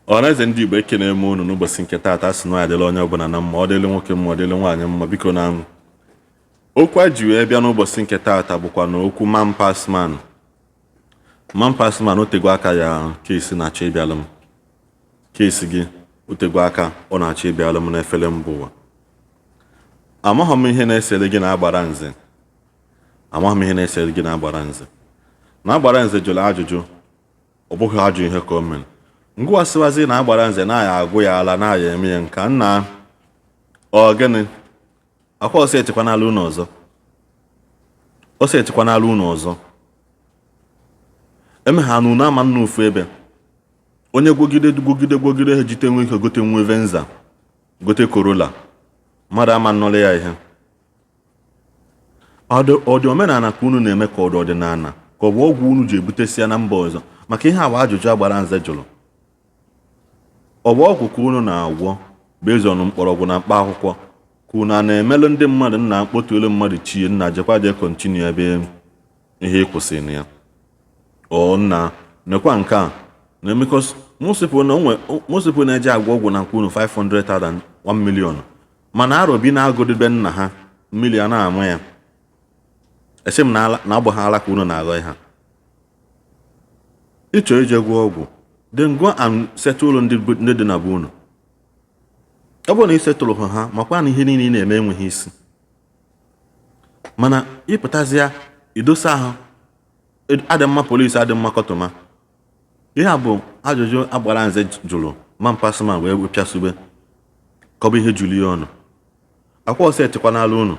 Ọhaneze ndị Igbo ekene eme unu n'ụbọchị nke taata sị na ya dịla onye ọbụla na mma, ọ dịla nwoke mma, ọ dịla nwaanyị mma. Biko na okwu a ji wee bịa n'ụbọchị nke taata bụkwa na okwu man pass man. Man pass man otego aka ya keesi na-achọ ịbịalụ m. Keesi gị otego aka ọ na-achọ ịbịalụ m n'efere mba ụwa. Amaghị m ihe na-esere gị na Agbalanze. Amaghị m ihe na-esere gị na Agbalanze. Na Agbalanze jụrụ ajụjụ, ọ bụghị ajụ ihe ka o mere. Ngwasịwazi na Agbalanze na-aya agwụ ya ala na-aya eme ya nka nna ọ gịnị akwa ọsọ etikwanala unu ọzọ. Ọsọ etikwanala unu ọzọ. Eme ha nụ na-ama nna ofu ebe. Onye gwogide ha jite nwe ike gote nwe Venza, gote Corolla. Mmadụ ama nnọrọ ya ihe. Ọ dị omenala ka unu na-eme ka ọ dị ọdịnala ka ọ bụ ọgwụ unu ji ebutesịa na mba ọzọ maka ihe awa ajụjụ Agbalanze jụrụ. Ọ bụ ọgwụ ka unu na-agwọ bezon mkpọrọgwụ na mkpa akwụkwọ ka unu a na-emelụ ndị mmadụ nna mkpọtuelu mmadụ chie nna jekwa je kontinu ebe ihe kwụsịrị na ya. Ọ nna nekwa nke a na emekọs mụsịpụ na-eje agwọ ọgwụ na nke unu 500,000 1 million mana arọbi na-agụdebe nna ha mmiri a na-ama ya. Esi m na agbaghala ka unu na-aghọ ha. Ịchọ ije gwọ ọgwụ then go and settle ndị dị na be unu. Ọ bụrụ na ị setụlụ ha makwa na ihe niile ị na-eme enweghị isi mana ịpụtazịa idosa ahụ adị mma polisi adị mma kọtụma. Ihe a bụ ajụjụ Agbalanze jụrụ man pass man wee pịasube ka ọ bụ ihe jụrụ ya ọnụ. Akwa ọsọ etikwanala unu.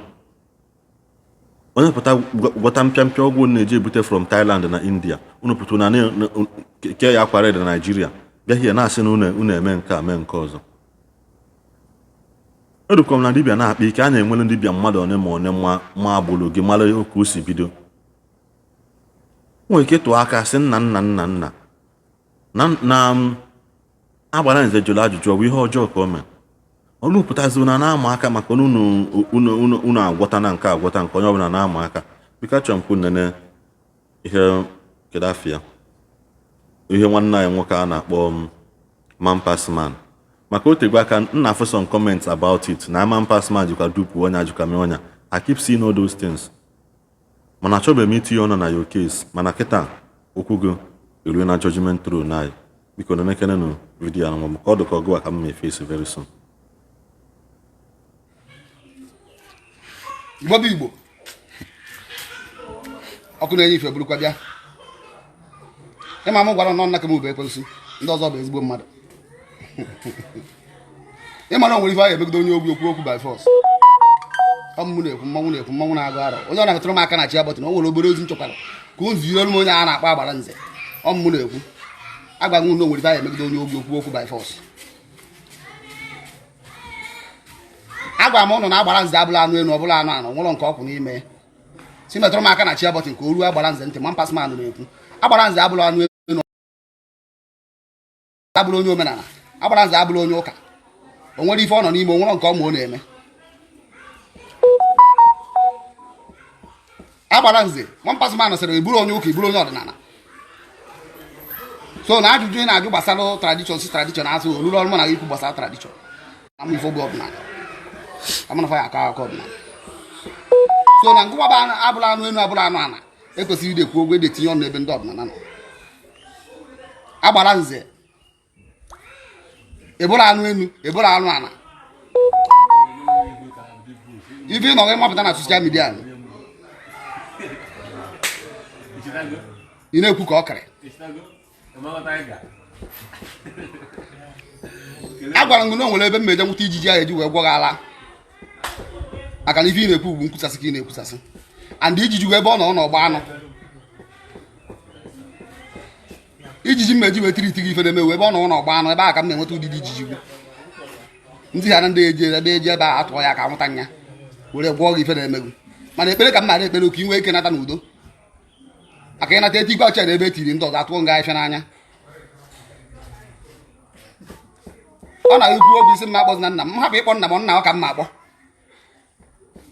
Onye pụta gwọta mpịampịa ọgwụ na-eji ebute from Thailand na India unu pụtụ na ke ya akwara dị na Nigeria bịa hie na-asị na unu eme nke a mee nke ọzọ. Edukwa m na dibịa na-akpa ike a na-enwere dibịa mmadụ one ma one ma agbụrụ gị mara okwu o si bido. Nwere ike tụọ aka sị nna na Agbalanze jụrụ ajụjụ ọ bụ ihe ọjọọ ka o mere. Olu pụtazi na na-ama aka maka unu agwọta na nke agwọta nke onye ọbụla na-ama aka. Biko achọrọ m kwụ nene ihe kedafia ihe nwanne anyị nwoke a na-akpọ man pass man maka otego aka nna afụ some comments about it na man pass man jikwa dupu onye ajụka mee onye. I keep seeing all those things mana achọbeghị m itinye ọnụ na your case mana kịta okwu gị eruo na judgment throne na anyị. Biko na nekene nụ vidiyo ahụ ma ka ọ dị ka ọgụ aka m na-efesi very soon. Bobble Igbo ọkụ na-enye ife burukwa bịa. Ịma m gwara nọ nna ka m ube ekwensu ndị ọzọ bụ ezigbo mmadụ. Ịma na o nwere ife a ga-emegide onye okwu by force. Ọmụmụ na-ekwu mmanwụ na-agụ arọ onye ọ na-akụtụrụ m aka na chi abọtụ na o nwere obere ozi nchọkwara ka o ziri olu m onye a na-akpọ Agbalanze. Ọmụmụ na-ekwu agwa m na o nwere ife a ga-emegide onye okwu by force. Agwa m ụnụ na Agbalanze abụla anụ enu ọbụla anụ nwụrụ nke ọkwụ n'ime si metụrụ m aka na chi abọtị nke o ruo Agbalanze ntị man pass man na-ekwu Agbalanze abụla anụ enu abụla onye omenala. Agbalanze abụla onye ụka. O nwere ife ọ nọ n'ime onwere nke ọma ọ na-eme. Agbalanze man pass man sịrị iburu onye ụka iburu onye ọdịnala. So na ajụjụ ị na-ajụ gbasara tradition asụ olulu ọrụ na ikwu gbasara tradition ama ifo bụ ọdịnala amana fa ya aka ọdịnala. So na ngụwa abụla anụ enu abụla anụ ana ekwesịrị ide kwuo ogwe de tinye ọnụ ebe ndị ọdịnala nọ. Agbalanze ebụla anụ enu ebụla anụ ana ife nọ mapụta na social media ị na-ekwu ka ọ kere. Agwara m na o nwere ebe mmeje nwụta ijiji ahụ eji wee gwọgha ala maka na ife ị na-ekwu bụ nkwusasị ka ị na-ekwusasị and ijiji wee ebe ọ nọ n'ọgba anụ ijiji mmeji wee tiriti gị ife na-eme ebe ọ nọ n'ọgba anụ ebe a ka m na-enweta ụdịdị ijiji gwu ndị ha na ndị eji ebe a atụọ ya ka anwụta nya were gwọọ gị ife na-emegwu mana ekpere ka m na-ara ekpere ka ị nwee ike nata n'udo maka ịnata eti igwe ọcha na ebe etiri ndị ọzọ atụọ nga ife n'anya. Ọ na-ekwu obi isi m akpọzi na nna m hapụ ịkpọ nna m nna ọ ka m akpọ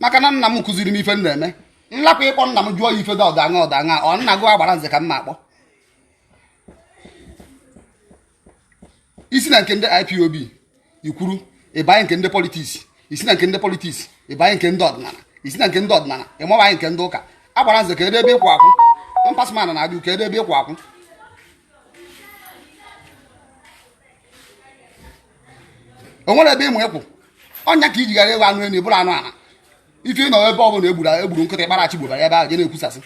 maka na nna m kụziri m ife m na-eme. Nlapụ ịkpọ nna m jụọ ya ife dị ọdaṅa ọ nna gị Agbalanze ka m akpọ. isi na nke ndị IPOB ikwuru ịbanye nke ndị politiks, isi na nke ndị politiks ịbanye nke ndị ọdịnala, isi na nke ndị ọdịnala ịmabanye nke ndị ụka. Agbalanze ka ebe ịkwụ akwụ, mpasman na-ajụ ka ebe ịkwụ akwụ. O nwere ebe ịmụ ịkwụ ọnya ka iji gara ewe anụ enu eburu anụ ala ife ị nọ ebe ọ bụla egburu nkịta ịkpara chigbobara ebe ahụ je na-ekwusasị.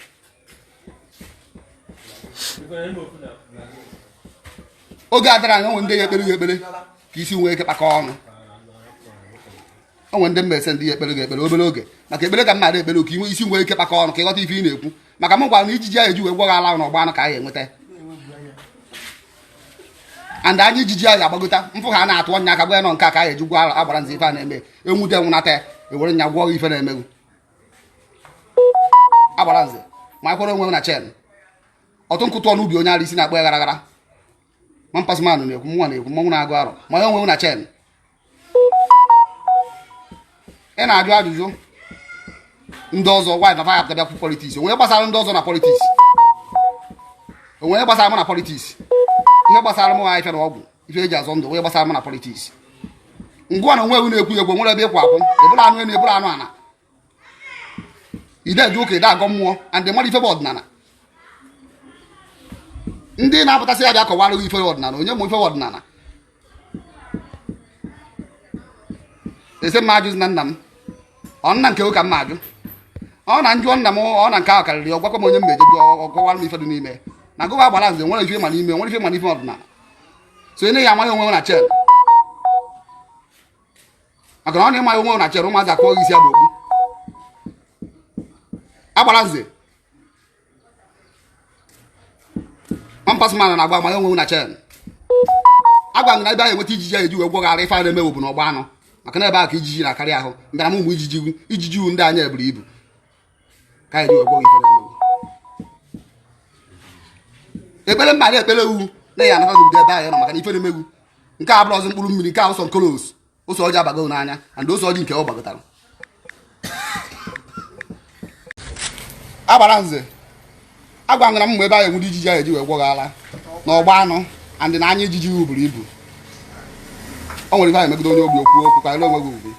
Oge adara anya onwe ndị ya ekpere ekpere ka isi nwee ike kpakọ ọnụ. Onwe ndị mmese ndị ya ekpere ekpere obere oge maka ekpere ka mmadụ ekpere ka inwe isi nwee ike kpakọ ọnụ ka ịghọta ife ị na-ekwu maka m gwara na ijiji ahụ eji wee gwọgha ala n'ọgba anụ ka anyị enweta and anyị ijiji ahụ agbagota mfụ ha na-atụ ọnya aka gwa ya nọ nke a ka anyị eji gwa Agbalanze ife a na-eme enwute enwụnata ewere nya gwọọ ife na-emegwu. Agbalanze ma kwere onwe na chen ọtụ nkụtụ ọnụ ubi onye ara isi na-akpọ ya gara gara ma mpasmanụ na-ekwu mụnwa na-ekwu mmanwụ na-agụ arụ ma ya onwe na chen ị na-ajụ ajụjụ ndị ọzọ nwaanyị na faya bịakwu politiks onwe gbasara ndị ọzọ na politiks onwe gbasara m na politiks ihe gbasara m ha ife na ọgwụ ife eji azọ ndụ onye gbasara m na politiks ngwa na onwe ewu na-ekwu egwu nwere ebe ịkwụ akwụ ebụrụ anụ enu ebụrụ anụ ana ide eji ụka ide agọ mmụọ and mmadụ ife bụ ọdịnala ndị na-apụtasị ya bịa kọwara ife ọdịnala onye mụ ife ọdịnala ese mma ajụzi na nna m ọ nna nke ụka mma ajụ ọ na njụọ nna m ọ na nke ahụ karịrị ọgwakwa m onye mmeje jụ ọgọwara m ife dị n'ime na gụwa Agbalanze nwere ife ma n'ime nwere ife ma n'ife ọdịnala so ị naghị amaghị onwe na chen maka na ọ na-ịmaghị onwe na chen ụmụazị akpọghị isi agba okpu. Agbalanze mpasman na-agba amaghị onwe na chen agwa na ebe ahụ enweta ijiji eji wee gwọghara ife a na-eme bụ n'ọgba anụ maka na ebe ahụ ka ijiji na-akarị ahụ mbịara m ụmụ ijiji ndị anya eburu ibu ka anyị ji wee gwọghị ife na-emegwu. Ekpere mmadụ ekpere wu na ya anata n'udo ebe ahụ nọ maka na ife na-emegwu nke a bụrụ ọzọ mkpụrụ mmiri nke a ụsọ nkolos ụsọ ọjị abago n'anya and ụsọ ọjị nke ọ gbagotara. Agbalanze agwangara m mgbe ebe ahụ enwere ijiji ahụ eji wee gwọghara n'ọgba anụ and na anya ijiji wu buru ibu o nwere ife ahụ emegide onye obi okwu ka ele onwe gị ugwu.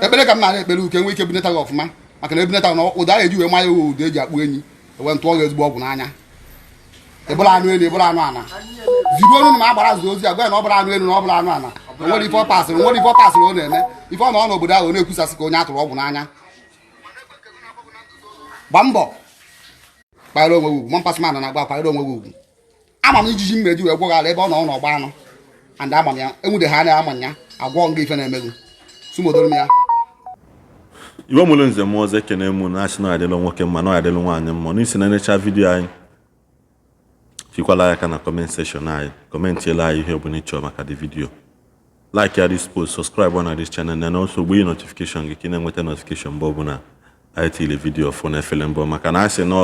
Ekpere ka m na-ana ekpere uke nwee ike ebunata gị ọfụma maka na ebunata na ụda ahụ eji wee manya uwe ụda eji akpụ enyi ewe ntụọ gị ezigbo ọgwụ n'anya ịbụrụ anụ elu ịbụrụ anụ ana ziruo ọnụ ma Agbalanze ozi agwa na ọ bụrụ anụ elu na ọ bụrụ anụ ana nwere ife ọ pasịrị ọ na-eme ife ọ nọ n'obodo ahụ na-ekwusasị ka onye atụrụ ọgwụ n'anya. Gba mbọ kpara onwe gị ugwu ma mpasman na-agba kpara onwe gị ugwu. Ama m ijiji mmeji wee gwọghara ebe ọ nọ n'ọgba anụ and ama m ya enwude ha anya ama ya agwọ nga ife na-emegwu sumodoro m ya. Igbo mụrụ nze m ọzọ ekene mụ na asị na adịlụ nwoke mma na adịlụ nwaanyị mma n'isi na necha vidiyo anyị fikwala aka na comment section anyị kọmentiela anyị ihe ọbụla ịchọ maka the video like ya this post subscribe on this channel and also gbanye notification gị ka ị na-enweta notification mgbe ọbụla anyị tile vidiyo fọ na efele mbọ maka na asị na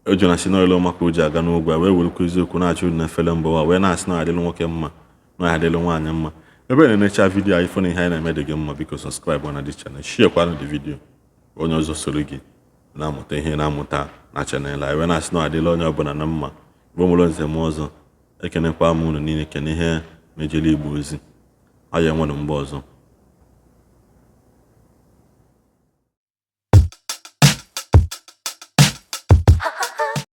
ojo na sinolo maka oji aga n'ogwe wee welukwa eziokwu na-achụ na efele mbọ wee na-asị na adịlụ nwoke mma na adịlụ nwaanyị mma ebe na-enecha vidiyo anyị fọ na ihe anyị na-eme dị gị mma biko subscribe on this channel share kwanụ the video onye ọzọ soro gị na-amụta ihe na-amụta na channel anyị wee na-asị na adịlụ onye ọbụla na mma. Igbo mụrụ nze m ọzọ ekenekwa m unu niile kene ihe mejele Igbo ozi anyị enwere mgbe ọzọ.